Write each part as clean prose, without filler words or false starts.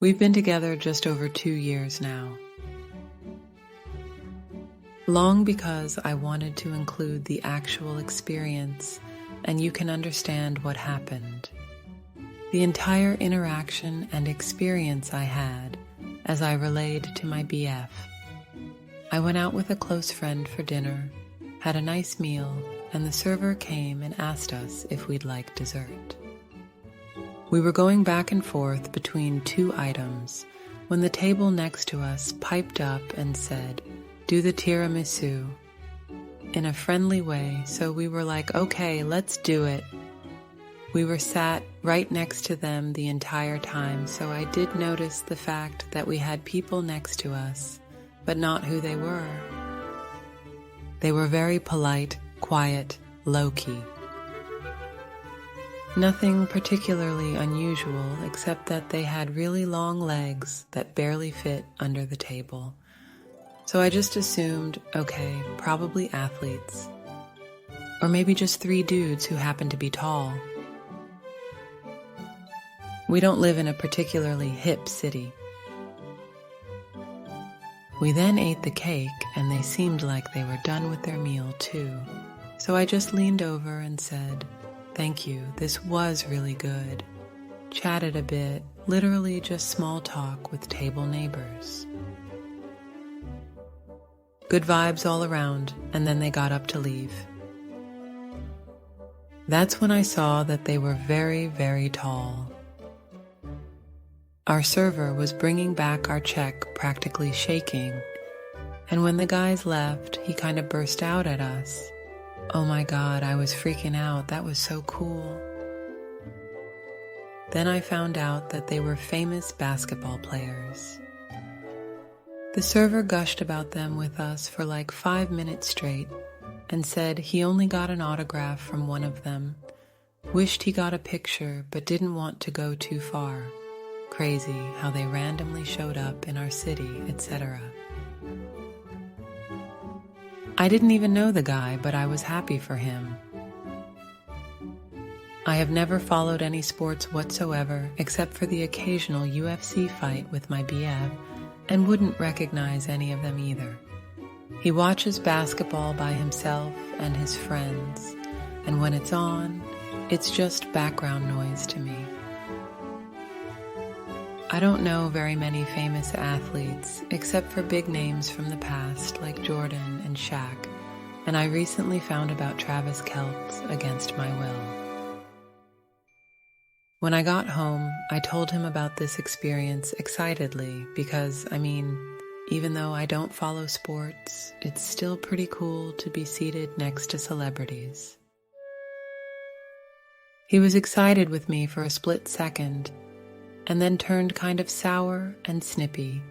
We've been together just over 2 years now. Long because I wanted to include the actual experience and you can understand what happened. The entire interaction and experience I had as I relayed to my BF. I went out with a close friend for dinner, had a nice meal, and the server came and asked us if we'd like dessert. We were going back and forth between 2 items when the table next to us piped up and said, "Do the tiramisu," in a friendly way, so we were like, okay, let's do it. We were sat right next to them the entire time, so I did notice the fact that we had people next to us, but not who they were. They were very polite, quiet, low-key. Nothing particularly unusual except that they had really long legs that barely fit under the table. So I just assumed, okay, probably athletes. Or maybe just 3 dudes who happen to be tall. We don't live in a particularly hip city. We then ate the cake and they seemed like they were done with their meal too. So I just leaned over and said, "Thank you, this was really good." Chatted a bit, literally just small talk with table neighbors. Good vibes all around, and then they got up to leave. That's when I saw that they were very, very tall. Our server was bringing back our check practically shaking, and when the guys left, he kind of burst out at us. Oh my God, I was freaking out. That was so cool. Then I found out that they were famous basketball players. The server gushed about them with us for like 5 minutes straight and said he only got an autograph from one of them, wished he got a picture but didn't want to go too far. Crazy how they randomly showed up in our city, etc. I didn't even know the guy, but I was happy for him. I have never followed any sports whatsoever except for the occasional UFC fight with my BF and wouldn't recognize any of them either. He watches basketball by himself and his friends, and when it's on, it's just background noise to me. I don't know very many famous athletes, except for big names from the past like Jordan and Shaq, and I recently found about Travis Kelce against my will. When I got home, I told him about this experience excitedly because, even though I don't follow sports, it's still pretty cool to be seated next to celebrities. He was excited with me for a split second, and then turned kind of sour and snippy.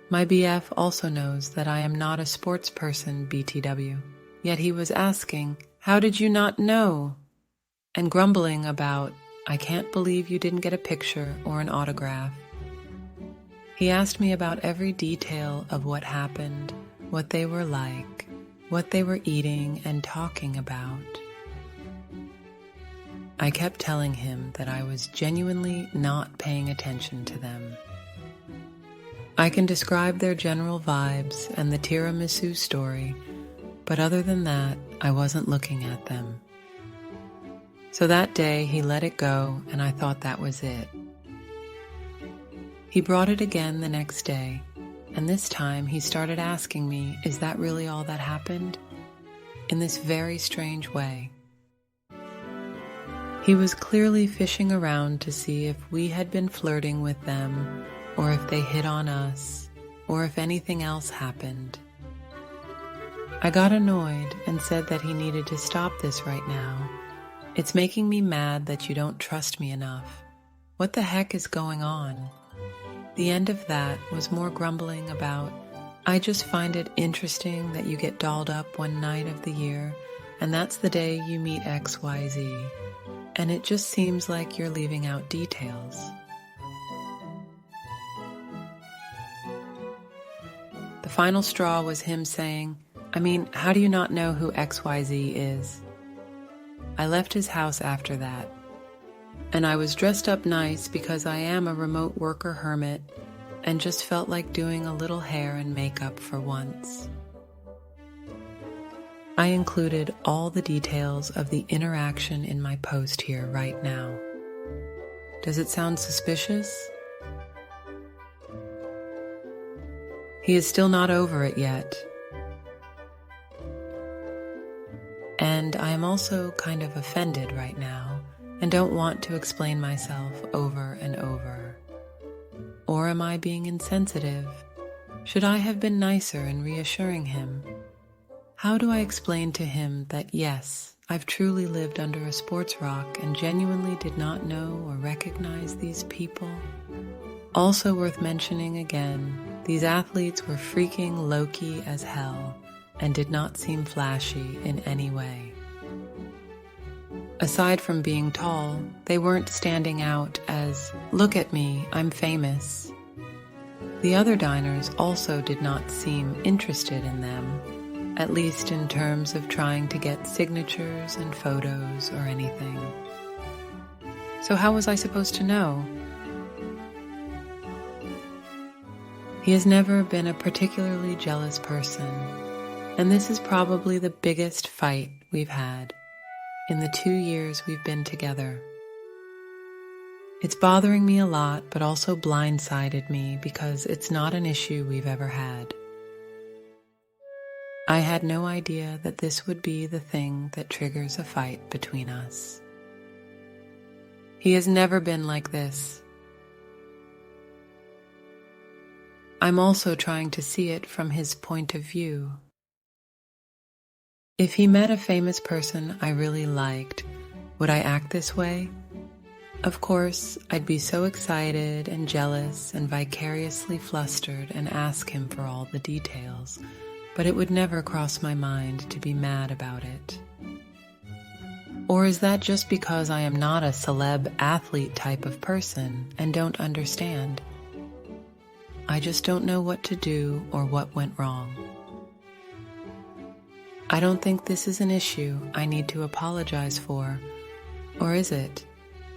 My BF also knows that I am not a sports person, BTW, yet he was asking, "How did you not know?" and grumbling about, "I can't believe you didn't get a picture or an autograph." He asked me about every detail of what happened, what they were like, what they were eating and talking about. I kept telling him that I was genuinely not paying attention to them. I can describe their general vibes and the tiramisu story, but other than that, I wasn't looking at them. So that day he let it go and I thought that was it. He brought it again the next day, and this time he started asking me, "Is that really all that happened?" in this very strange way. He was clearly fishing around to see if we had been flirting with them, or if they hit on us, or if anything else happened. I got annoyed and said that he needed to stop this right now. It's making me mad that you don't trust me enough. What the heck is going on? The end of that was more grumbling about, "I just find it interesting that you get dolled up one night of the year, and that's the day you meet XYZ. And it just seems like you're leaving out details." The final straw was him saying, "How do you not know who XYZ is?" I left his house after that. And I was dressed up nice because I am a remote worker hermit and just felt like doing a little hair and makeup for once. I included all the details of the interaction in my post here right now. Does it sound suspicious? He is still not over it yet. And I am also kind of offended right now and don't want to explain myself over and over. Or am I being insensitive? Should I have been nicer in reassuring him? How do I explain to him that yes, I've truly lived under a sports rock and genuinely did not know or recognize these people? Also worth mentioning again, these athletes were freaking low-key as hell and did not seem flashy in any way. Aside from being tall, they weren't standing out as, "Look at me, I'm famous." The other diners also did not seem interested in them, at least in terms of trying to get signatures and photos or anything. So how was I supposed to know? He has never been a particularly jealous person, and this is probably the biggest fight we've had in the 2 years we've been together. It's bothering me a lot, but also blindsided me because it's not an issue we've ever had. I had no idea that this would be the thing that triggers a fight between us. He has never been like this. I'm also trying to see it from his point of view. If he met a famous person I really liked, would I act this way? Of course, I'd be so excited and jealous and vicariously flustered and ask him for all the details, but it would never cross my mind to be mad about it. Or is that just because I am not a celeb athlete type of person and don't understand? I just don't know what to do or what went wrong. I don't think this is an issue I need to apologize for, or is it?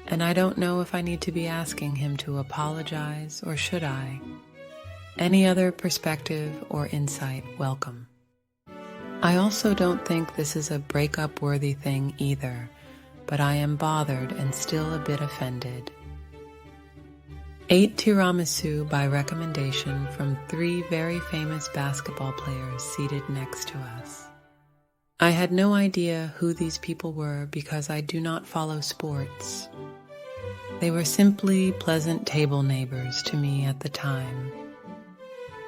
And I don't know if I need to be asking him to apologize, or should I? Any other perspective or insight welcome. I also don't think this is a breakup-worthy thing either, but I am bothered and still a bit offended. 8 tiramisu by recommendation from 3 very famous basketball players seated next to us. I had no idea who these people were because I do not follow sports. They were simply pleasant table neighbors to me at the time.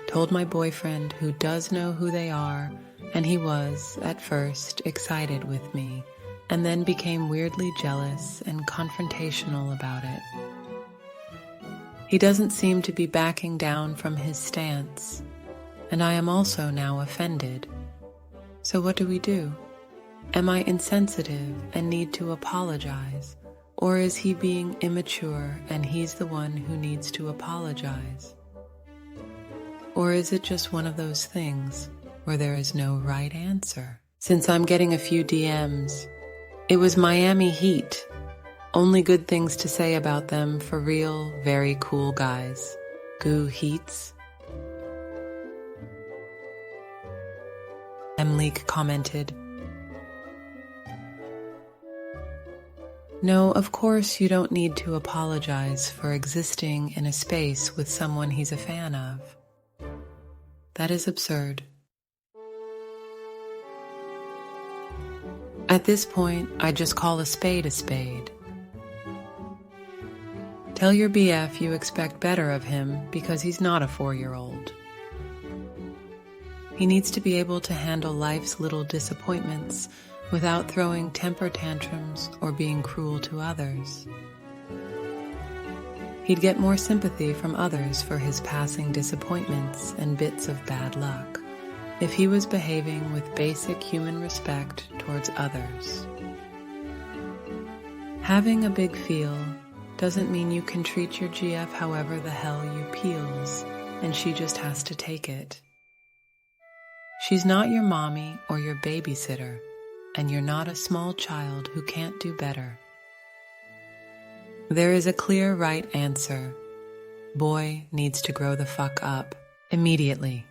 Told my boyfriend, who does know who they are, and he was, at first, excited with me, and then became weirdly jealous and confrontational about it. He doesn't seem to be backing down from his stance, and I am also now offended. So what do we do? Am I insensitive and need to apologize? Or is he being immature and he's the one who needs to apologize? Or is it just one of those things where there is no right answer? Since I'm getting a few DMs, it was Miami Heat. Only good things to say about them for real, very cool guys. Goo Heats. Mleek commented, "No, of course you don't need to apologize for existing in a space with someone he's a fan of. That is absurd. At this point, I just call a spade a spade. Tell your BF you expect better of him because he's not a 4-year-old. He needs to be able to handle life's little disappointments without throwing temper tantrums or being cruel to others. He'd get more sympathy from others for his passing disappointments and bits of bad luck if he was behaving with basic human respect towards others. Having a big feel doesn't mean you can treat your GF however the hell you peels, and she just has to take it. She's not your mommy or your babysitter, and you're not a small child who can't do better. There is a clear right answer. Boy needs to grow the fuck up immediately.